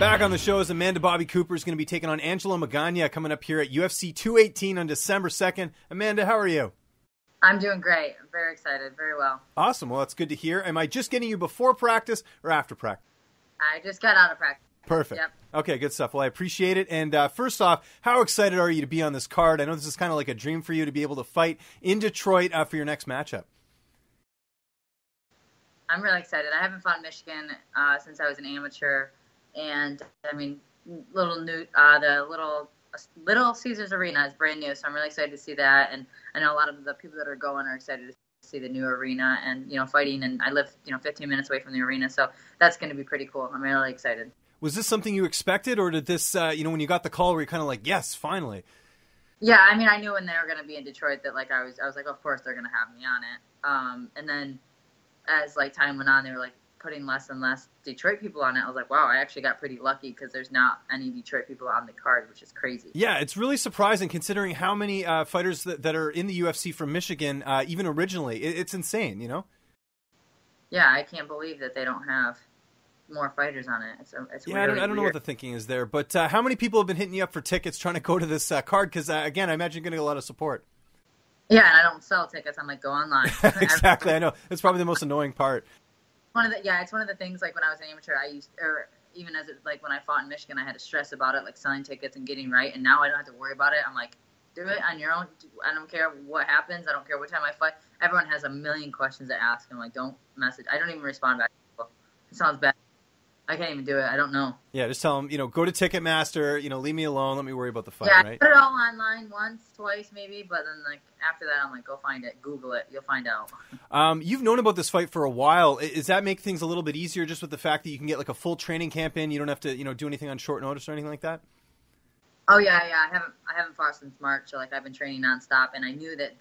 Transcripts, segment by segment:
Back on the show is Amanda Bobby Cooper is going to be taking on Angela Magana coming up here at UFC 218 on December 2nd. Amanda, how are you? I'm doing great. I'm very excited. Very well. Awesome. Well, that's good to hear. Am I just getting you before practice or after practice? I just got out of practice. Perfect. Yep. Okay, good stuff. Well, I appreciate it. And first off, how excited are you to be on this card? I know this is kind of like a dream for you to be able to fight in Detroit for your next matchup. I'm really excited. I haven't fought in Michigan since I was an amateur. And, I mean, the Little Caesars Arena is brand new, so I'm really excited to see that. And I know a lot of the people that are going are excited to see the new arena and, fighting. And I live, 15 minutes away from the arena, so that's going to be pretty cool. I'm really excited. Was this something you expected, or did this, when you got the call, were you kind of like, yes, finally? Yeah, I mean, I knew when they were going to be in Detroit that, I was like, of course they're going to have me on it. And then as, time went on, they were, putting less and less Detroit people on it. I was like, wow, I actually got pretty lucky because there's not any Detroit people on the card, which is crazy. Yeah, it's really surprising considering how many fighters that are in the UFC from Michigan, even originally. It's insane, Yeah, I can't believe that they don't have more fighters on it. It's yeah, I don't know what the thinking is there, but how many people have been hitting you up for tickets trying to go to this card? Because, again, I imagine you're going to get a lot of support. Yeah, and I don't sell tickets. I'm like, go online. Exactly, I know. That's probably the most annoying part. It's one of the things, when I was an amateur, even as when I fought in Michigan, I had to stress about it, selling tickets and getting right, and now I don't have to worry about it. I'm like, do it on your own. I don't care what happens. I don't care what time I fight. Everyone has a million questions to ask. I'm like, don't message. I don't even respond back to people. It sounds bad. I can't even do it. I don't know. Yeah, just tell them, go to Ticketmaster, leave me alone. Let me worry about the fight, right? Yeah, I put it all online once, twice maybe, but then after that I'm like, go find it. Google it. You'll find out. You've known about this fight for a while. Does that make things a little bit easier just with the fact that you can get a full training camp in? You don't have to, do anything on short notice or anything like that? Oh, yeah. I haven't fought since March. So, I've been training nonstop, and I knew that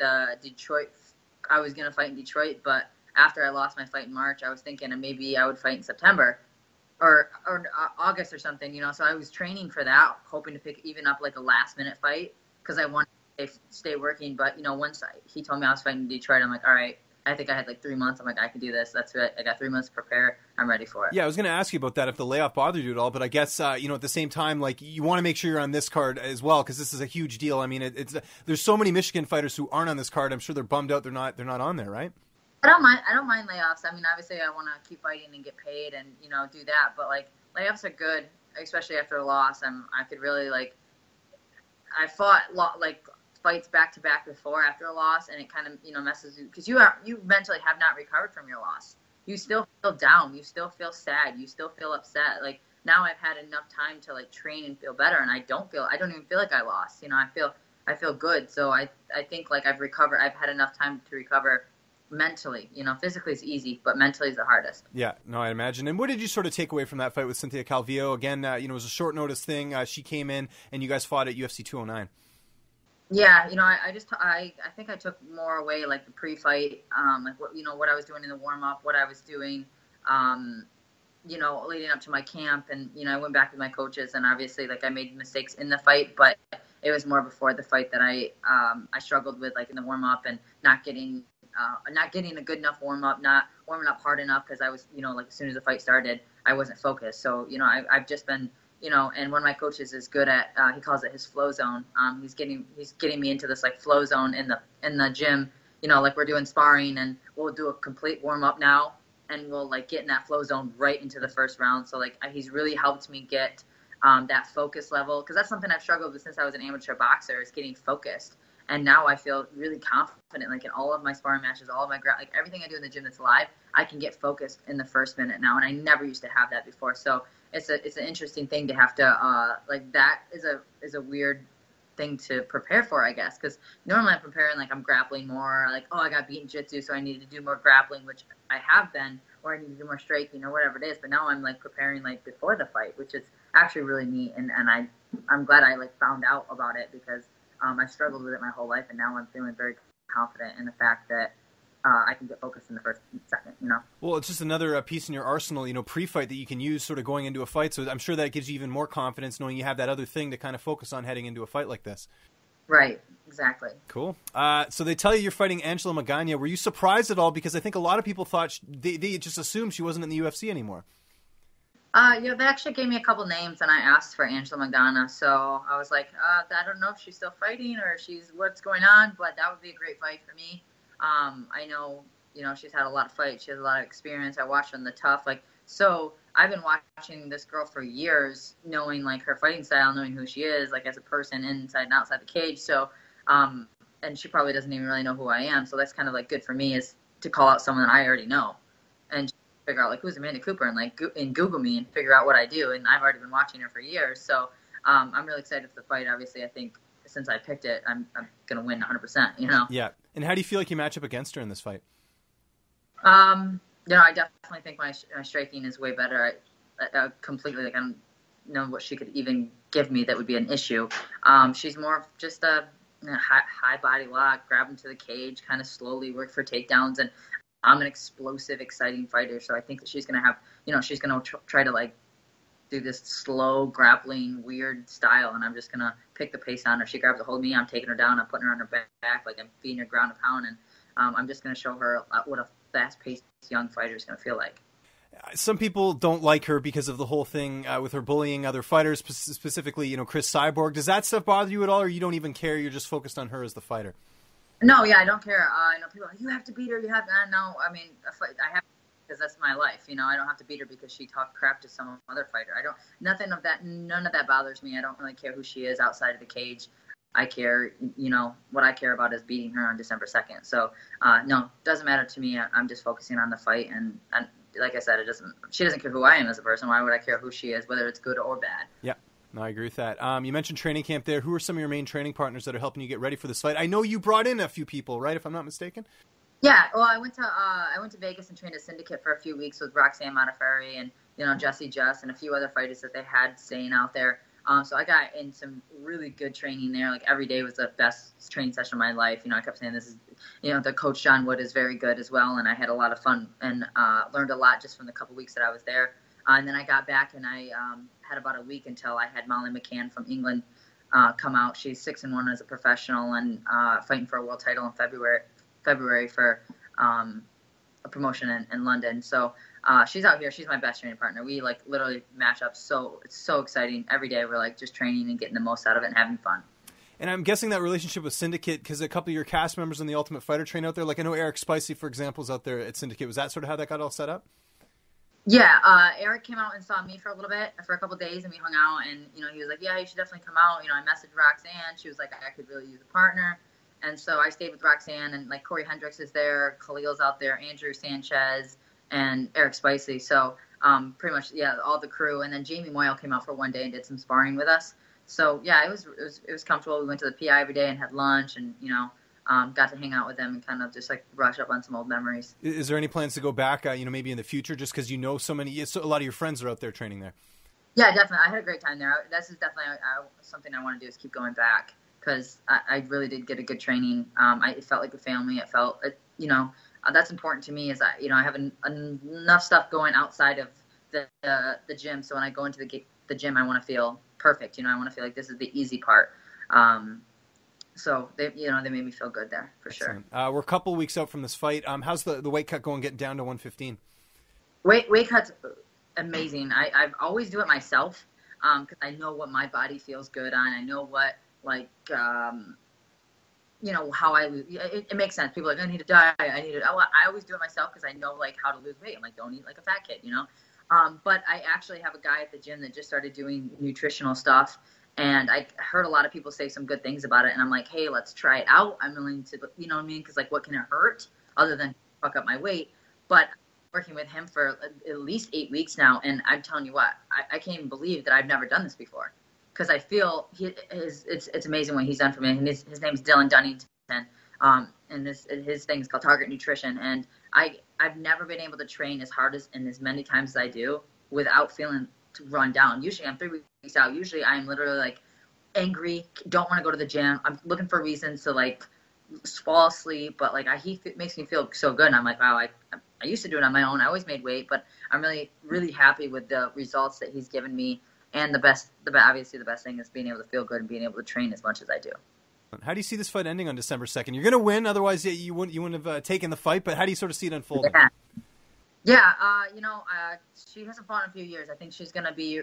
I was going to fight in Detroit, but after I lost my fight in March, I was thinking maybe I would fight in September. Or August or something, so I was training for that, hoping to pick even up a last-minute fight because I wanted to stay working. But, once he told me I was fighting in Detroit, I'm like, all right, I think I had 3 months. I'm like, I can do this. That's it. I got 3 months to prepare. I'm ready for it. Yeah, I was going to ask you about that if the layoff bothered you at all, but I guess, at the same time, you want to make sure you're on this card as well because this is a huge deal. I mean, there's so many Michigan fighters who aren't on this card. I'm sure they're bummed out they're not on there, right? I don't mind layoffs. I mean, obviously, I want to keep fighting and get paid and do that. But layoffs are good, especially after a loss. I could really I fought fights back to back before after a loss, and it kind of messes you because you mentally have not recovered from your loss. You still feel down. You still feel sad. You still feel upset. Now I've had enough time to train and feel better, and I don't even feel like I lost. I feel good. So I think I've recovered. I've had enough time to recover. Mentally, physically is easy, but mentally is the hardest. Yeah, no, I imagine. And what did you sort of take away from that fight with Cynthia Calvillo? Again, it was a short notice thing. She came in and you guys fought at UFC 209. Yeah, I think I took more away the pre-fight, what I was doing in the warm-up, what I was doing, leading up to my camp. And, I went back with my coaches and obviously I made mistakes in the fight, but it was more before the fight that I struggled with in the warm-up and not getting a good enough warm-up, not warming up hard enough because I was, as soon as the fight started, I wasn't focused. So, I've just been, and one of my coaches is good at, he calls it his flow zone. He's getting me into this flow zone in the gym, we're doing sparring and we'll do a complete warm-up now and we'll get in that flow zone right into the first round. So he's really helped me get that focus level because that's something I've struggled with since I was an amateur boxer is getting focused. And now I feel really confident, in all of my sparring matches, all of my everything I do in the gym that's live, I can get focused in the first minute now, and I never used to have that before. So it's an interesting thing to have to that is a weird thing to prepare for, I guess, because normally I'm preparing I'm grappling more, I got beaten jiu-jitsu, so I need to do more grappling, which I have been, or I need to do more striking or whatever it is. But now I'm preparing before the fight, which is actually really neat, and I'm glad I found out about it because. I struggled with it my whole life, and now I'm feeling very confident in the fact that I can get focused in the first second, Well, it's just another piece in your arsenal, pre-fight that you can use sort of going into a fight. So I'm sure that gives you even more confidence knowing you have that other thing to kind of focus on heading into a fight like this. Right, exactly. Cool. So they tell you you're fighting Angela Magana. Were you surprised at all? Because I think a lot of people thought they just assumed she wasn't in the UFC anymore. Yeah, they actually gave me a couple names, and I asked for Angela Magana. So I was like, I don't know if she's still fighting or what's going on, but that would be a great fight for me. I know, she's had a lot of fights. She has a lot of experience. I watched her in the Tough. So I've been watching this girl for years, knowing like her fighting style, knowing who she is, like as a person inside and outside the cage. So, and she probably doesn't even really know who I am. So that's kind of like good for me, is to call out someone that I already know and figure out like who's Amanda Cooper and Google me and figure out what I do. And I've already been watching her for years. So, I'm really excited for the fight. Obviously, I think since I picked it, I'm going to win 100%, Yeah. And how do you feel like you match up against her in this fight? I definitely think my striking is way better. I completely, I don't know what she could even give me that would be an issue. She's more of just a high body lock, grab him to the cage, kind of slowly work for takedowns. And I'm an explosive, exciting fighter. So I think that she's going to have, she's going to try to like do this slow, grappling, weird style. And I'm just going to pick the pace on her. She grabs a hold of me. I'm taking her down. I'm putting her on her back. Like I'm feeding her ground and pound. And I'm just going to show her what a fast-paced young fighter is going to feel like. Some people don't like her because of the whole thing with her bullying other fighters, specifically, Chris Cyborg. Does that stuff bother you at all, or you don't even care? You're just focused on her as the fighter? No, yeah, I don't care. I know people are like, you have to beat her. You have to. No, I mean, I have, because that's my life. I don't have to beat her because she talked crap to some other fighter. None of that bothers me. I don't really care who she is outside of the cage. I care, what I care about is beating her on December 2nd. So, no, doesn't matter to me. I'm just focusing on the fight. And like I said, she doesn't care who I am as a person. Why would I care who she is, whether it's good or bad? Yeah, no, I agree with that. You mentioned training camp there. Who are some of your main training partners that are helping you get ready for this fight? I know you brought in a few people, right, if I'm not mistaken? Yeah, well, I went to Vegas and trained at Syndicate for a few weeks with Roxanne Modafferi and, Jesse Just and a few other fighters that they had staying out there. So I got in some really good training there. Like every day was the best training session of my life. I kept saying this is, the coach John Wood is very good as well. And I had a lot of fun and learned a lot just from the couple weeks that I was there. And then I got back and I had about a week until I had Molly McCann from England come out. She's 6-1 as a professional and fighting for a world title in February for a promotion in London. So she's out here. She's my best training partner. We like literally match up. So it's so exciting. Every day we're like just training and getting the most out of it and having fun. And I'm guessing that relationship with Syndicate, because a couple of your cast members in The Ultimate Fighter train out there. Like I know Eric Spicey, for example, is out there at Syndicate. Was that sort of how that got all set up? Yeah, Eric came out and saw me for a little bit, for a couple of days, and we hung out. And he was like, "Yeah, you should definitely come out." I messaged Roxanne. She was like, "I could really use a partner." And so I stayed with Roxanne, and like Corey Hendricks is there, Khalil's out there, Andrew Sanchez, and Eric Spicey. So pretty much, yeah, all the crew. And then Jamie Moyle came out for one day and did some sparring with us. So yeah, it was comfortable. We went to the PI every day and had lunch, and got to hang out with them and kind of just like brush up on some old memories. Is there any plans to go back, maybe in the future, just because a lot of your friends are out there training there? Yeah, definitely. I had a great time there. This is definitely something I want to do, is keep going back, because I really did get a good training. It felt like a family. It felt, that's important to me, is I have enough stuff going outside of the gym. So when I go into the gym, I want to feel perfect. I want to feel like this is the easy part. So they made me feel good there for Excellent. Sure. We're a couple weeks out from this fight. How's the weight cut going, getting down to 115? Weight cut's amazing. I always do it myself because I know what my body feels good on. I know what how I lose. It makes sense. People are like, I need to diet. I always do it myself because I know like how to lose weight. I'm like, don't eat like a fat kid, But I actually have a guy at the gym that just started doing nutritional stuff. And I heard a lot of people say some good things about it. And I'm like, hey, let's try it out. I'm willing to, because like, what can it hurt other than fuck up my weight? But I'm working with him for at least 8 weeks now. And I'm telling you what, I can't even believe that I've never done this before. Because I feel it's amazing what he's done for me. And his name's Dylan Dunnington. And his thing is called Target Nutrition. And I've never been able to train as hard and as many times as I do without feeling to run down. Usually I'm 3 weeks out. Usually I'm literally like angry, don't want to go to the gym. I'm looking for reasons to like fall asleep, but like he makes me feel so good. And I'm like, wow, I used to do it on my own. I always made weight, but I'm really, really happy with the results that he's given me. And obviously the best thing is being able to feel good and being able to train as much as I do. How do you see this fight ending on December 2nd? You're going to win, otherwise you wouldn't have taken the fight, but how do you sort of see it unfolding? Yeah. Yeah, she hasn't fought in a few years. I think she's going to be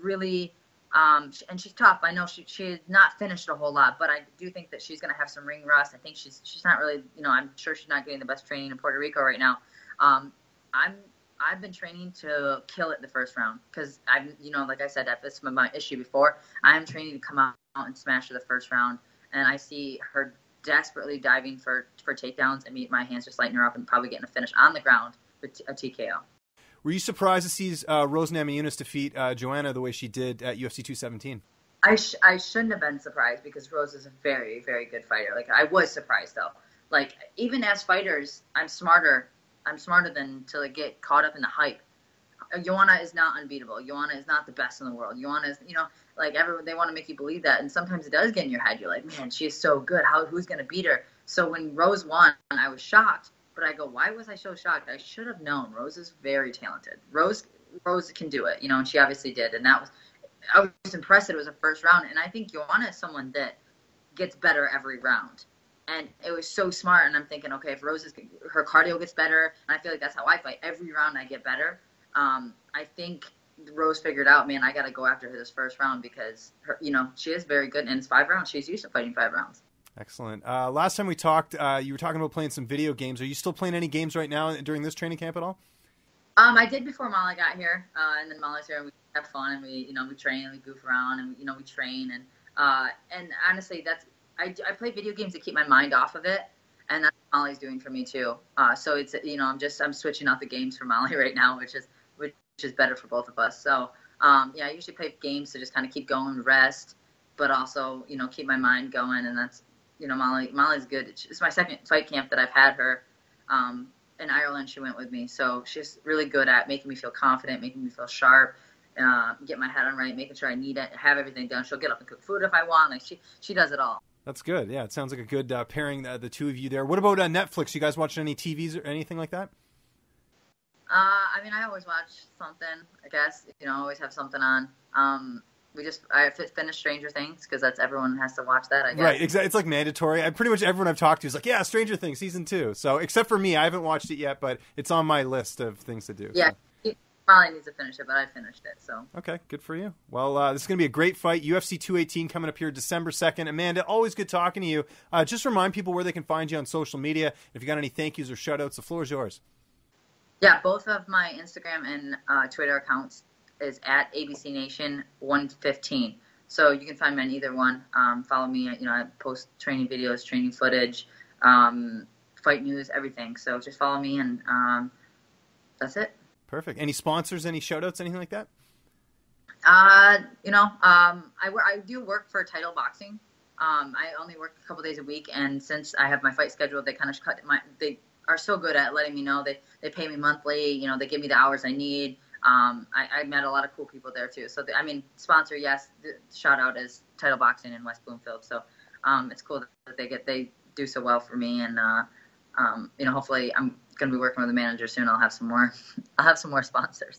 really, and she's tough. I know she not finished a whole lot, but I do think that she's going to have some ring rust. I think she's not really, I'm sure she's not getting the best training in Puerto Rico right now. I've been training to kill it the first round because like I said, that's my issue before. I'm training to come out and smash her the first round, and I see her desperately diving for takedowns, and my hands just lighting her up and probably getting a finish on the ground with a TKO. Were you surprised to see Rose Namajunas defeat Joanna the way she did at UFC 217? I shouldn't have been surprised because Rose is a very, very good fighter. Like, I was surprised though. Like, even as fighters, I'm smarter than to get caught up in the hype. Joanna is not unbeatable. Joanna is not the best in the world. Joanna is, everyone, they want to make you believe that. And sometimes it does get in your head. You're like, man, she is so good. Who's going to beat her? So when Rose won, I was shocked. But I go, why was I so shocked? I should have known. Rose is very talented. Rose can do it, and she obviously did. And I was impressed that it was a first round. And I think Joanna is someone that gets better every round. And it was so smart. And I'm thinking, okay, if her cardio gets better, and I feel like that's how I fight. Every round I get better. I think Rose figured out, man, I got to go after her this first round because she is very good. And it's 5 rounds. She's used to fighting 5 rounds. Excellent. Last time we talked, you were talking about playing some video games. Are you still playing any games right now during this training camp at all? I did before Molly got here, and then Molly's here, and we have fun, and we train, and we goof around, and we train, and honestly, I play video games to keep my mind off of it, and that's what Molly's doing for me too. So it's I'm switching out the games for Molly right now, which is better for both of us. So I usually play games to just kind of keep going, rest, but also keep my mind going, and that's. Molly's good. It's my second fight camp that I've had her. In Ireland, she went with me. So she's really good at making me feel confident, making me feel sharp, get my head on right, making sure I need it, have everything done. She'll get up and cook food if I want. Like she does it all. That's good. Yeah, it sounds like a good pairing, the two of you there. What about Netflix? You guys watching any TVs or anything like that? I always watch something, I guess. Always have something on. I finished Stranger Things because that's everyone has to watch that, I guess. Right, exactly. It's like mandatory. Pretty much everyone I've talked to is like, yeah, Stranger Things season 2. So except for me, I haven't watched it yet, but it's on my list of things to do. Yeah, so. Molly needs to finish it, but I finished it. So okay, good for you. Well, this is going to be a great fight. UFC 218 coming up here December 2nd. Amanda, always good talking to you. Just remind people where they can find you on social media. If you got any thank yous or shout outs, the floor is yours. Yeah, both of my Instagram and Twitter accounts is at ABC Nation 115. So you can find me on either one. Follow me. I post training videos, training footage, fight news, everything. So just follow me, and that's it. Perfect. Any sponsors? Any shout outs? Anything like that? I do work for Title Boxing. I only work a couple days a week, and since I have my fight scheduled, they kind of they are so good at letting me know. They pay me monthly. They give me the hours I need. I met a lot of cool people there too. So, sponsor, yes. The shout out is Title Boxing in West Bloomfield. So, it's cool that they do so well for me. And, hopefully I'm going to be working with a manager soon. I'll have some more sponsors.